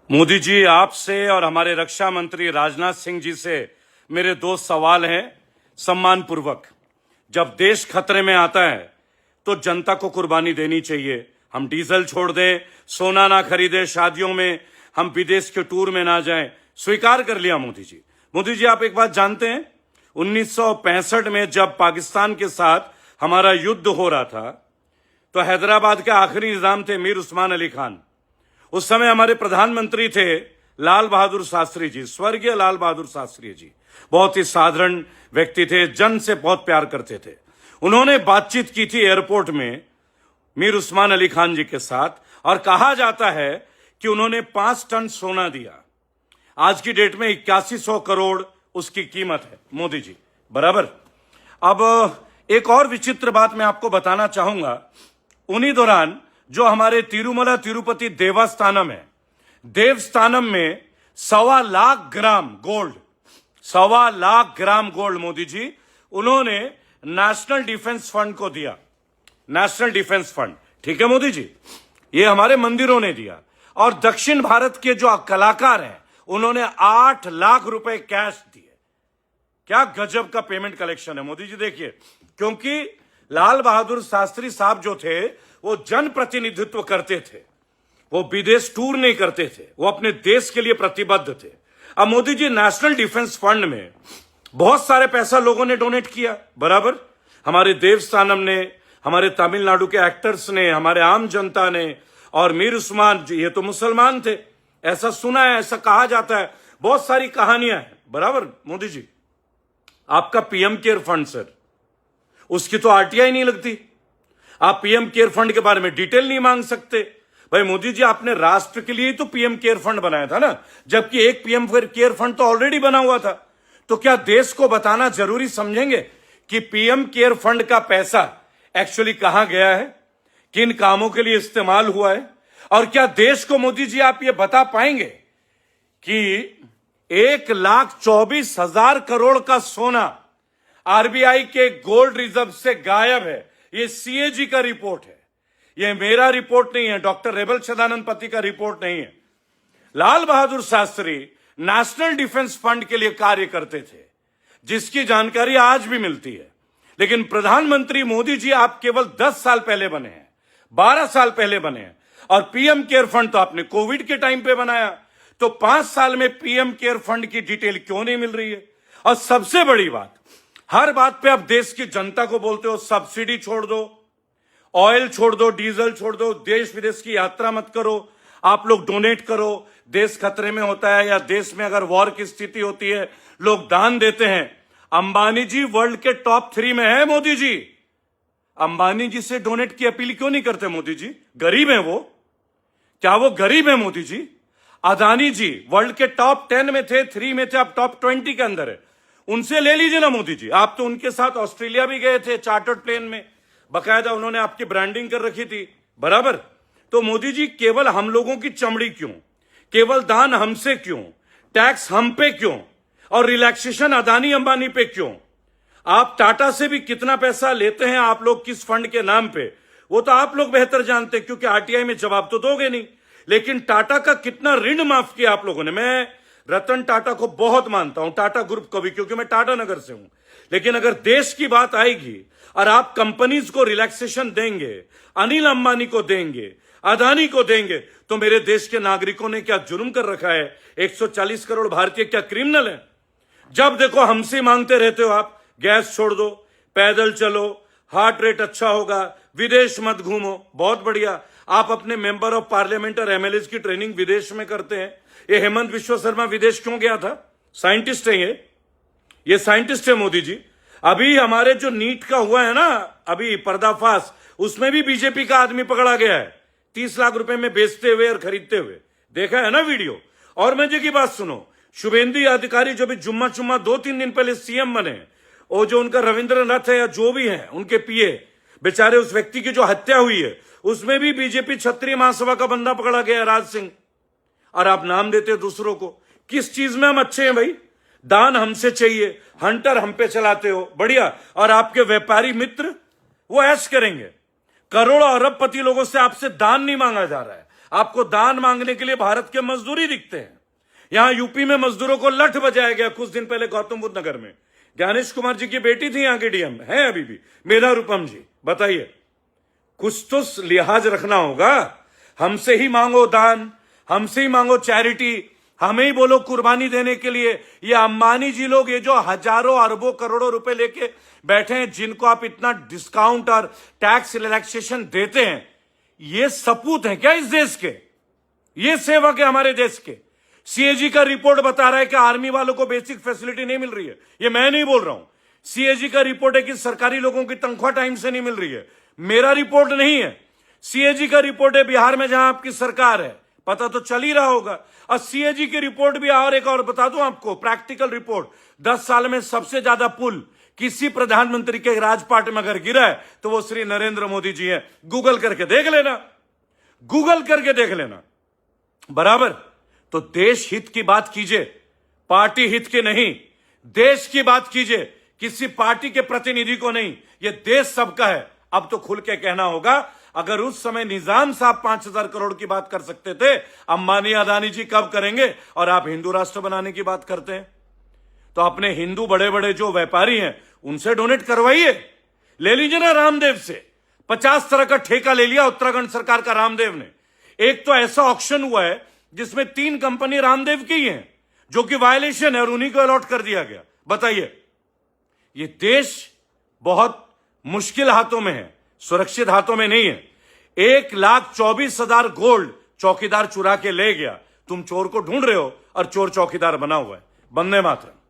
मोदी जी, आपसे और हमारे रक्षा मंत्री राजनाथ सिंह जी से मेरे दो सवाल हैं सम्मानपूर्वक। जब देश खतरे में आता है तो जनता को कुर्बानी देनी चाहिए। हम डीजल छोड़ दें, सोना ना खरीदें, शादियों में हम विदेश के टूर में ना जाएं, स्वीकार कर लिया मोदी जी। मोदी जी, आप एक बात जानते हैं, 1965 में जब पाकिस्तान के साथ हमारा युद्ध हो रहा था तो हैदराबाद के आखिरी निजाम थे मीर उस्मान अली खान। उस समय हमारे प्रधानमंत्री थे लाल बहादुर शास्त्री जी, स्वर्गीय लाल बहादुर शास्त्री जी। बहुत ही साधारण व्यक्ति थे, जन से बहुत प्यार करते थे। उन्होंने बातचीत की थी एयरपोर्ट में मीर उस्मान अली खान जी के साथ, और कहा जाता है कि उन्होंने 5 टन सोना दिया। आज की डेट में 8100 करोड़ उसकी कीमत है, मोदी जी, बराबर। अब एक और विचित्र बात मैं आपको बताना चाहूंगा। उन्हीं दौरान जो हमारे तिरुमला तिरुपति देवस्थानम है, देवस्थानम में 1.25 lakh gram gold, 1.25 lakh gram gold Modi ji उन्होंने नेशनल डिफेंस फंड को दिया। नेशनल डिफेंस फंड, ठीक है मोदी जी, ये हमारे मंदिरों ने दिया। और दक्षिण भारत के जो कलाकार हैं उन्होंने 8 लाख रुपए कैश दिए। क्या गजब का पेमेंट कलेक्शन है मोदी जी, देखिए। क्योंकि लाल बहादुर शास्त्री साहब जो थे वो जनप्रतिनिधित्व करते थे, वो विदेश टूर नहीं करते थे, वो अपने देश के लिए प्रतिबद्ध थे। अब Modi ji, national defence fund में बहुत सारे पैसा लोगों ने डोनेट किया, बराबर। हमारे देवस्थानम ने, हमारे तमिलनाडु के एक्टर्स ने, हमारे आम जनता ने, और मीर उस्मान जी, ये तो मुसलमान थे, ऐसा सुना है, ऐसा कहा जाता है, बहुत सारी कहानियां हैं, बराबर। मोदी जी, आपका पीएम केयर फंड सर, उसकी तो आरटीआई नहीं लगती। आप पीएम केयर फंड के बारे में डिटेल नहीं मांग सकते। भाई मोदी जी, आपने राष्ट्र के लिए ही तो पीएम केयर फंड बनाया था ना, जबकि एक पीएम केयर फंड तो ऑलरेडी बना हुआ था। तो क्या देश को बताना जरूरी समझेंगे कि पीएम केयर फंड का पैसा एक्चुअली कहां गया है, किन कामों के लिए इस्तेमाल हुआ है? और क्या देश को मोदी जी आप ये बता पाएंगे कि 1,24,000 करोड़ का सोना आरबीआई के गोल्ड रिजर्व से गायब है? ये सीएजी का रिपोर्ट है, ये मेरा रिपोर्ट नहीं है, डॉक्टर रेबल सदानंद का रिपोर्ट नहीं है। Lal Bahadur Shastri national defence fund के लिए कार्य करते थे, जिसकी जानकारी आज भी मिलती है। लेकिन प्रधानमंत्री मोदी जी, आप केवल 10 साल पहले बने हैं, 12 साल पहले बने हैं, और पीएम केयर फंड तो आपने कोविड के टाइम पे बनाया। तो 5 साल में पीएम केयर फंड की डिटेल क्यों नहीं मिल रही है? और सबसे बड़ी बात, हर बात पे आप देश की जनता को बोलते हो सब्सिडी छोड़ दो, ऑयल छोड़ दो, डीजल छोड़ दो, देश विदेश की यात्रा मत करो, आप लोग डोनेट करो, देश खतरे में होता है या देश में अगर वॉर की स्थिति होती है लोग दान देते हैं। अंबानी जी वर्ल्ड के टॉप 3 में है मोदी जी, अंबानी जी से डोनेट की अपील क्यों नहीं करते मोदी जी? गरीब है वो, क्या वो गरीब है मोदी जी? अदानी जी वर्ल्ड के टॉप 10 में थे, 3 में थे, अब टॉप 20 के अंदर है, उनसे ले लीजिए ना मोदी जी। आप तो उनके साथ ऑस्ट्रेलिया भी गए थे चार्टर्ड प्लेन में, बकायदा उन्होंने आपकी ब्रांडिंग कर रखी थी, बराबर। तो मोदी जी, केवल हम लोगों की चमड़ी क्यों, केवल दान हमसे क्यों, टैक्स हम पे क्यों, और रिलैक्सेशन अदानी अंबानी पे क्यों? आप टाटा से भी कितना पैसा लेते हैं आप लोग, किस फंड के नाम पे, वो तो आप लोग बेहतर जानते हैं, क्योंकि आरटीआई में जवाब तो दोगे नहीं। लेकिन टाटा का कितना ऋण माफ किया आप लोगों ने? मैं रतन टाटा को बहुत मानता हूं, टाटा ग्रुप को भी, क्योंकि मैं टाटा नगर से हूं। लेकिन अगर देश की बात आएगी और आप कंपनीज को रिलैक्सेशन देंगे, अनिल अंबानी को देंगे, अदानी को देंगे, तो मेरे देश के नागरिकों ने क्या जुर्म कर रखा है? 140 करोड़ भारतीय क्या क्रिमिनल है? जब देखो हमसे मांगते रहते हो आप, गैस छोड़ दो, पैदल चलो, हार्ट रेट अच्छा होगा, विदेश मत घूमो, बहुत बढ़िया। आप अपने मेंबर ऑफ पार्लियामेंट और एमएलए की ट्रेनिंग विदेश में करते हैं। ये हेमंत विश्व शर्मा विदेश क्यों गया था? साइंटिस्ट है ये साइंटिस्ट है मोदी जी। अभी हमारे जो नीट का हुआ है ना अभी पर्दाफाश, उसमें भी बीजेपी का आदमी पकड़ा गया है 30 लाख रुपए में बेचते हुए और खरीदते हुए, देखा है ना वीडियो। और मजे की बात सुनो, शुभेंदु अधिकारी जो भी जुम्मा 2-3 दिन पहले सीएम बने, और जो उनका रविंद्रनाथ है या जो भी है उनके पीए, बेचारे उस व्यक्ति की जो हत्या हुई है उसमें भी बीजेपी क्षत्रिय महासभा का बंदा पकड़ा गया, राज सिंह। और आप नाम देते हो दूसरों को। किस चीज में हम अच्छे हैं भाई? दान हमसे चाहिए, हंटर हम पे चलाते हो, बढ़िया। और आपके व्यापारी मित्र वो ऐश करेंगे, करोड़ों अरबपति लोगों से आपसे दान नहीं मांगा जा रहा है, आपको दान मांगने के लिए भारत के मजदूरी दिखते हैं। यहां यूपी में मजदूरों को लठ बजाया गया कुछ दिन पहले गौतम बुद्ध नगर में। ज्ञानेश कुमार जी की बेटी थी यहां की डीएम, है अभी भी, मेधा रूपम जी। बताइए, कुछ तो लिहाज रखना होगा। हमसे ही मांगो दान, हमसे ही मांगो चैरिटी, हमें ही बोलो कुर्बानी देने के लिए। ये अंबानी जी लोग, ये जो हजारों अरबों करोड़ों रुपए लेके बैठे हैं, जिनको आप इतना डिस्काउंट और टैक्स रिलैक्सेशन देते हैं, ये सपूत हैं क्या इस देश के? ये सेवक है हमारे देश के? सीएजी का रिपोर्ट बता रहा है कि आर्मी वालों को बेसिक फैसिलिटी नहीं मिल रही है। ये मैं नहीं बोल रहा हूं, सीएजी का रिपोर्ट है कि सरकारी लोगों की तनख्वाह टाइम से नहीं मिल रही है। मेरा रिपोर्ट नहीं है, सीएजी का रिपोर्ट है। बिहार में जहां आपकी सरकार है, पता तो चल ही रहा होगा। और सीएजी की रिपोर्ट भी, और एक और बता दूं आपको, प्रैक्टिकल रिपोर्ट, 10 साल में सबसे ज्यादा पुल किसी प्रधानमंत्री के राजपाट में अगर गिरा है तो वो श्री नरेंद्र मोदी जी है। गूगल करके देख लेना, गूगल करके देख लेना। बराबर? तो देश हित की बात कीजिए, पार्टी हित की नहीं, देश की बात कीजिए, किसी पार्टी के प्रतिनिधि को नहीं। ये देश सबका है। अब तो खुल के कहना होगा। अगर उस समय निजाम साहब 5,000 करोड़ की बात कर सकते थे, अंबानी अदानी जी कब करेंगे? और आप हिंदू राष्ट्र बनाने की बात करते हैं। तो अपने हिंदू बड़े बड़े जो व्यापारी हैं उनसे डोनेट करवाइए। ले लीजिए ना रामदेव से, 50 तरह का ठेका ले लिया उत्तराखंड सरकार का रामदेव ने। एक तो ऐसा ऑक्शन हुआ है जिसमें 3 कंपनी रामदेव की हैं, जो कि वायलेशन है, और उन्हीं को अलॉट कर दिया गया। बताइए, ये देश बहुत मुश्किल हाथों में है, सुरक्षित हाथों में नहीं है। 1,24,000 गोल्ड चौकीदार चुरा के ले गया। तुम चोर को ढूंढ रहे हो और चोर चौकीदार बना हुआ है। वंदे मातरम।